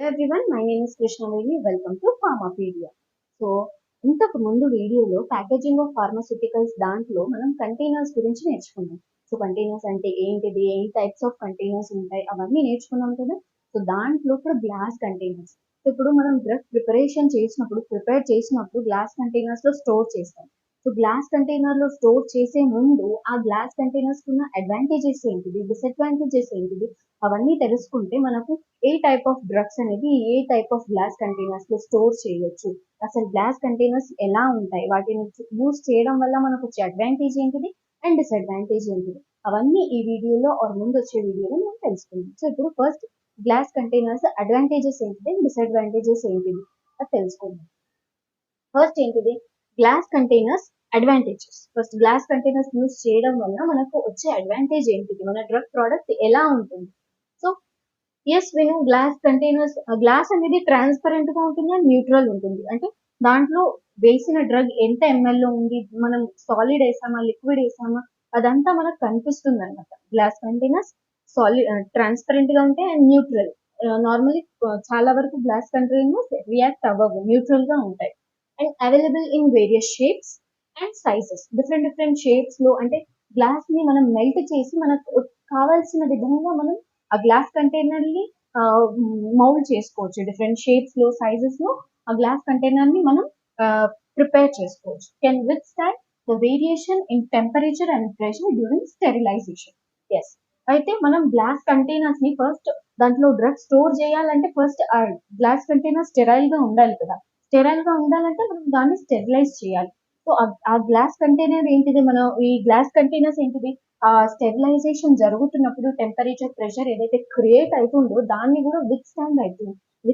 Everyone, my name is Krishnaveni. Welcome to Pharmapedia. So ఇంతకు ముందు వీడియోలో ప్యాకేజింగ్ ఆఫ్ ఫార్మాస్యూటికల్స్ దాంట్లో మనం కంటైనర్స్ గురించి నేర్చుకున్నాం. సో కంటైనర్స్ అంటే ఏంటిది, ఏ టైప్స్ ఆఫ్ కంటైనర్స్ ఉంటాయి, అవన్నీ నేర్చుకున్నాం కదా. సో దాంట్లో ఇప్పుడు గ్లాస్ కంటైనర్స్. సో ఇప్పుడు మనం డ్రగ్ ప్రిపేర్ చేసినప్పుడు గ్లాస్ కంటైనర్స్ లో స్టోర్ చేస్తాం. సో గ్లాస్ కంటైనర్ లో స్టోర్ చేసే ముందు ఆ గ్లాస్ కంటైనర్స్ ఉన్న అడ్వాంటేజెస్ ఏంటిది, డిసడ్వాంటేజెస్ ఏంటిది, అవన్నీ తెలుసుకుంటే మనకు ఏ టైప్ ఆఫ్ డ్రగ్స్ అనేది ఏ టైప్ ఆఫ్ గ్లాస్ కంటైనర్స్ లో స్టోర్ చేయొచ్చు, అసలు గ్లాస్ కంటైనర్స్ ఎలా ఉంటాయి, వాటిని యూస్ చేయడం వల్ల మనకు వచ్చే అడ్వాంటేజ్ ఏంటిది అండ్ డిసడ్వాంటేజ్ ఏంటిది, అవన్నీ ఈ వీడియోలో ఆర్ ముందు వచ్చే వీడియోలో మనం తెలుసుకుందాం. సో ఇప్పుడు ఫస్ట్ గ్లాస్ కంటైనర్స్ అడ్వాంటేజెస్ ఏంటిది, డిసడ్వాంటేజెస్ ఏంటిది అది తెలుసుకుందాం. ఫస్ట్ ఏంటిది, glass containers advantages. First glass containers use చేయడం వల్ల మనకు వచ్చే అడ్వాంటేజ్ ఏంటిది, మన డ్రగ్ ప్రోడక్ట్ ఎలా ఉంటుంది. సో ఎస్ విను, గ్లాస్ కంటైనర్స్, గ్లాస్ అనేది ట్రాన్స్పరెంట్ గా ఉంటుంది అండ్ న్యూట్రల్ ఉంటుంది. అంటే దాంట్లో వేసిన డ్రగ్ ఎంత ఎంఎల్ లో ఉంది, మనం సాలిడ్ వేసామా లిక్విడ్ వేసామా అదంతా మనకు కనిపిస్తుంది అనమాట. గ్లాస్ కంటైనర్స్ సాలిడ్ ట్రాన్స్పరెంట్ గా ఉంటాయి అండ్ న్యూట్రల్. నార్మల్లీ చాలా వరకు గ్లాస్ కంటైనర్స్ రియాక్ట్ అవ్వవు, న్యూట్రల్ గా ఉంటాయి. And available in various shapes and sizes. Different different shapes లో, అంటే గ్లాస్ ని మనం మెల్ట్ చేసి మనకు కావాల్సిన విధంగా మనం ఆ గ్లాస్ కంటైనర్ ని మౌల్డ్ చేసుకోవచ్చు. డిఫరెంట్ షేప్స్ లో, సైజెస్ లో ఆ గ్లాస్ కంటైనర్ ని మనం ప్రిపేర్ చేసుకోవచ్చు. Can withstand the variation in temperature and pressure during sterilisation. Yes, అయితే మనం గ్లాస్ కంటైనర్స్ ని ఫస్ట్ దాంట్లో డ్రగ్ స్టోర్ చేయాలంటే ఫస్ట్ ఆ గ్లాస్ కంటైనర్ స్టెరైల్ గా ఉండాలి కదా. స్టెరైల్ గా ఉండాలంటే మనం దాన్ని స్టెరిలైజ్ చేయాలి. సో ఆ గ్లాస్ కంటైనర్ ఏంటిది, మనం ఈ గ్లాస్ కంటైనర్స్ ఏంటిది, ఆ స్టెరిలైజేషన్ జరుగుతున్నప్పుడు టెంపరేచర్ ప్రెషర్ ఏదైతే క్రియేట్ అవుతుందో దాన్ని కూడా విత్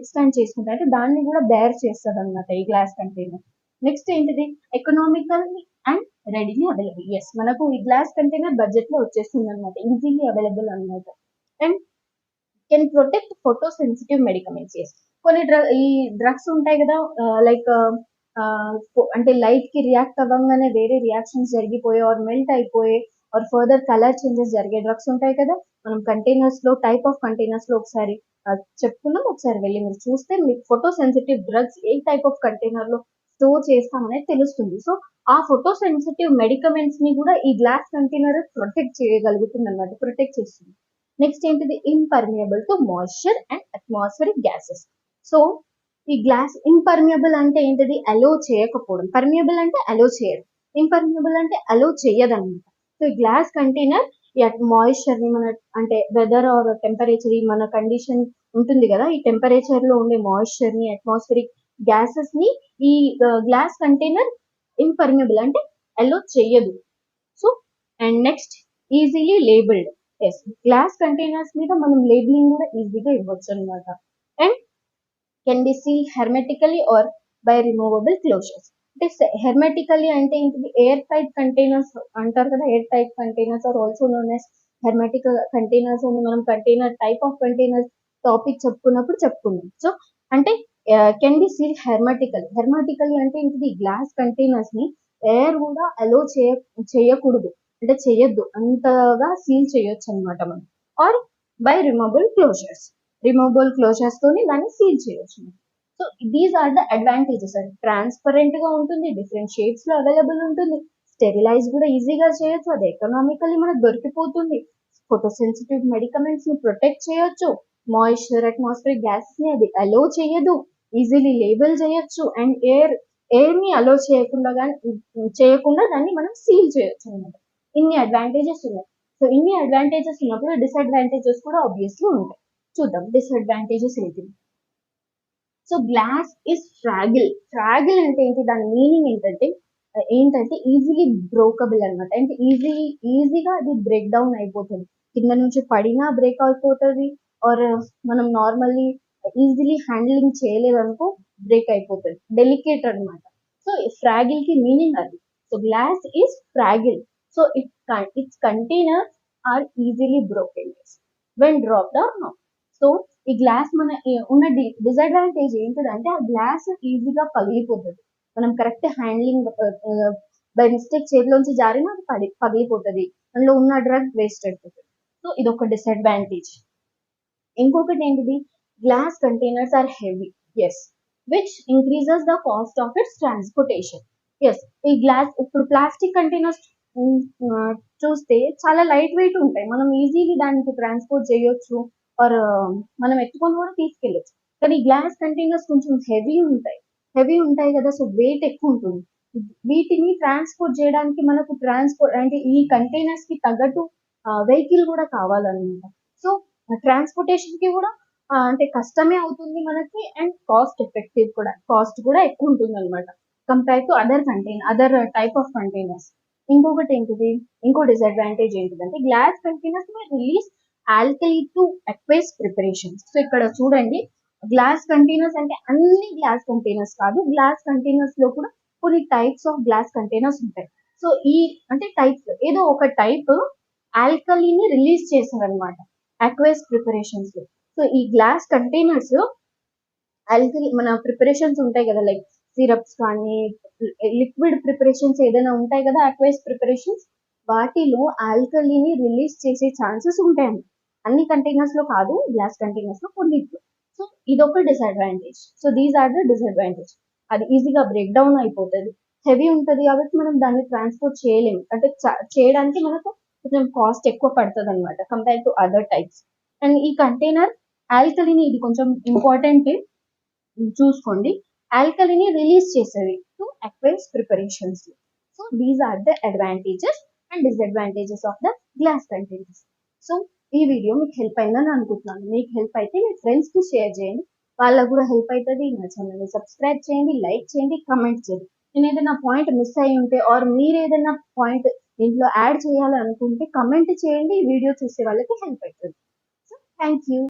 స్టాండ్ చేసుకుంటే, అంటే దాన్ని కూడా బేర్ చేస్తుంది అనమాట ఈ గ్లాస్ కంటైనర్. నెక్స్ట్ ఏంటిది, economical and readily available. Yes, మనకు ఈ గ్లాస్ కంటైనర్ బడ్జెట్ లో వచ్చేస్తుంది అనమాట, ఈజీలీ అవైలబుల్ అనమాట. And can protect photo sensitive medicaments. Yes, కొన్ని ఈ డ్రగ్స్ ఉంటాయి కదా, లైక్ అంటే లైట్ కి రియాక్ట్ అవ్వగానే వేరే రియాక్షన్స్ జరిగిపోయి ఆర్ మెల్ట్ అయిపోయి ఆర్ ఫర్దర్ కలర్ చేంజెస్ జరిగే డ్రగ్స్ ఉంటాయి కదా. మనం కంటైనర్స్ లో టైప్ ఆఫ్ కంటైనర్స్ లో ఒకసారి చెప్పుకున్నాం, ఒకసారి వెళ్ళి మీరు చూస్తే మీకు photo sensitive drugs A type of container లో స్టోర్ చేస్తామనేది తెలుస్తుంది. సో ఆ ఫోటో సెన్సిటివ్ మెడికమెంట్స్ ని కూడా ఈ గ్లాస్ కంటైనర్ ప్రొటెక్ట్ చేయగలుగుతుంది అనమాట, ప్రొటెక్ట్ చేస్తుంది. నెక్స్ట్ ఏంటిది, impermeable to moisture and atmospheric gases. So ఈ గ్లాస్ ఇంపర్మియబుల్ అంటే ఏంటిది, అలో చేయకపోవడం. పర్మియబుల్ అంటే అలో చేయడం, ఇంపర్మియబుల్ అంటే అలో చేయదన్నమాట. సో ఈ గ్లాస్ కంటైనర్ ఈ మాయిశ్చర్ ని, మన అంటే వెదర్ ఆర్ టెంపరేచర్, మన కండిషన్ ఉంటుంది కదా, ఈ టెంపరేచర్ లో ఉండే మాయిశ్చర్ ని, అట్మాస్ఫిరిక్ గ్యాసెస్ ని ఈ గ్లాస్ కంటైనర్ ఇంపర్మియబుల్ అంటే అలో చెయ్యదు. So and next, easily labelled. Yes, glass containers మీద మనం లేబులింగ్ కూడా ఈజీగా ఇవ్వచ్చు అనమాట. And can be seal hermetically or by removable closures. అంటే హెర్మెటికలీ అంటే ఏంటిది, ఎయిర్ టైట్ కంటైనర్స్ అంటారు కదా, air tight containers are also known as hermetic containers అని మనం container type of containers topic చెప్పుకున్నాం. సో అంటే కెన్ బి సీల్ హెర్మెటికలీ అంటే ఏంటిది, గ్లాస్ కంటైనర్స్ ని ఎయిర్ కూడా అలో చేయకూడదు, అంటే చేయొద్దు, అంతగా సీల్ చేయొచ్చు అనమాట మనం. ఆర్ బై రిమూవబుల్ క్లోజర్స్ తోని దాన్ని సీల్ చేయొచ్చు. So these are the advantages. అది ట్రాన్స్పరెంట్ గా ఉంటుంది, డిఫరెంట్ షేప్స్ లో అవైలబుల్ ఉంటుంది, స్టెరిలైజ్ కూడా ఈజీగా చేయొచ్చు, అది ఎకనామికలీ మనకు దొరికిపోతుంది, ఫోటో సెన్సిటివ్ మెడికమెంట్స్ ని ప్రొటెక్ట్ చేయొచ్చు, మాయిశ్చర్ అట్మాస్ఫిరిక్ గ్యాసెస్ ని అది అలో చేయదు, ఈజీలీ లేబుల్ చేయొచ్చు, అండ్ ఎయిర్ ని అలో చేయకుండా దాన్ని మనం సీల్ చేయొచ్చు అనమాట. ఇన్ని అడ్వాంటేజెస్ ఉన్నాయి. సో ఇన్ని అడ్వాంటేజెస్ ఉన్నప్పుడు డిసడ్వాంటేజెస్ కూడా ఆబ్వియస్లీ ఉంటాయి. చూద్దాం డిసడ్వాంటేజెస్ ఏంటి. సో గ్లాస్ ఇస్ ఫ్రాగిల్ అంటే ఏంటి, దాని మీనింగ్ ఏంటంటే ఈజీలీ బ్రోకబుల్ అనమాట. అంటే ఈజీగా అది బ్రేక్ డౌన్ అయిపోతుంది, కింద నుంచి పడినా బ్రేక్ అయిపోతుంది, ఆర్ మనం నార్మల్లీ ఈజీలీ హ్యాండ్లింగ్ చేయలేదు అనుకో బ్రేక్ అయిపోతుంది, డెలికేట్ అనమాట. సో ఫ్రాగిల్ కి మీనింగ్ అది. So glass is fragile. So its containers are easily broken when dropped or not. So ఈ గ్లాస్ మన ఉన్న డిసడ్వాంటేజ్ ఏంటిదంటే ఆ గ్లాస్ ఈజీగా పగిలిపోతుంది, మనం కరెక్ట్ హ్యాండ్లింగ్ బై మిస్టేక్ చేతిలోంచి జారినా అది పగిలిపోతుంది, అందులో ఉన్న డ్రగ్ వేస్ట్ అయిపోతుంది. సో ఇది ఒక డిసడ్వాంటేజ్. ఇంకొకటి ఏంటిది, Glass containers are heavy, yes, which increases the cost of its transportation. Yes, ఈ గ్లాస్ ఇప్పుడు ప్లాస్టిక్ కంటైనర్స్ చూస్తే చాలా లైట్ వెయిట్ ఉంటాయి. మనం ఈజీలీ దానికి ట్రాన్స్పోర్ట్ చేయొచ్చు ఆర్ మనం ఎత్తుకొని కూడా తీసుకెళ్ళొచ్చు. కానీ గ్లాస్ కంటైనర్స్ కొంచెం హెవీ ఉంటాయి కదా, సో వెయిట్ ఎక్కువ ఉంటుంది. వీటిని ట్రాన్స్పోర్ట్ చేయడానికి మనకు ట్రాన్స్పోర్ట్ అంటే ఈ కంటైనర్స్ కి తగ్గట్టు వెహికల్ కూడా కావాలన్నమాట. సో ట్రాన్స్పోర్టేషన్ కి కూడా అంటే కష్టమే అవుతుంది మనకి అండ్ కాస్ట్ కూడా ఎక్కువ ఉంటుంది అనమాట compare to other type of containers. ఇంకొకటి ఏంటిది, ఇంకో డిసడ్వాంటేజ్ ఏంటిదంటే glass containers release alkali to aqueous preparations. So ఇక్కడ చూడండి, గ్లాస్ కంటైనర్స్ అంటే అన్ని గ్లాస్ కంటైనర్స్ కాదు, గ్లాస్ కంటైనర్స్ లో కూడా కొన్ని టైప్స్ ఆఫ్ గ్లాస్ కంటైనర్స్ ఉంటాయి. సో ఈ అంటే టైప్స్ ఏదో ఒక టైప్ ఆల్కలీని రిలీజ్ చేస్తుంది అనమాట అక్వైస్ ప్రిపరేషన్స్ లో. సో ఈ గ్లాస్ కంటైనర్స్ ఆల్కలీ మన ప్రిపరేషన్స్ ఉంటాయి కదా, లైక్ సిరప్స్ కానీ లిక్విడ్ ప్రిపరేషన్స్ ఏదైనా ఉంటాయి కదా అక్వైస్ ప్రిపరేషన్స్, వాటిలో ఆల్కలీని రిలీజ్ చేసే ఛాన్సెస్ ఉంటాయండి. అన్ని కంటైనర్స్ లో కాదు, గ్లాస్ కంటైనర్స్ లో కొన్నిట్లో. సో ఇదొక disadvantage. So these are the disadvantage. అది ఈజీగా బ్రేక్ డౌన్ అయిపోతుంది, హెవీ ఉంటుంది కాబట్టి మనం దాన్ని ట్రాన్స్పోర్ట్ చేయలేము, అంటే చేయడానికి మనకు కొంచెం కాస్ట్ ఎక్కువ పడుతుంది అనమాట compare to other types. And ఈ కంటైనర్ ఆల్కలీని, ఇది కొంచెం ఇంపార్టెంట్ చూసుకోండి, ఆల్కలీని రిలీజ్ చేసేది to aqueous preparations. So these are the advantages and disadvantages of the glass containers. సో ఈ వీడియో మీకు హెల్ప్ అయిందని అనుకుంటున్నాను. మీకు హెల్ప్ అయితే మీ ఫ్రెండ్స్ కి షేర్ చేయండి, వాళ్ళకు కూడా హెల్ప్ అవుతుంది. నా ఛానల్ని సబ్స్క్రైబ్ చేయండి, లైక్ చేయండి, కమెంట్ చేయండి. నేను ఏదైనా పాయింట్ మిస్ అయి ఉంటే ఆర్ మీరు ఏదైనా పాయింట్ దీంట్లో యాడ్ చేయాలి అనుకుంటే కమెంట్ చేయండి, ఈ వీడియో చూసే వాళ్ళకి హెల్ప్ అవుతుంది. So thank you.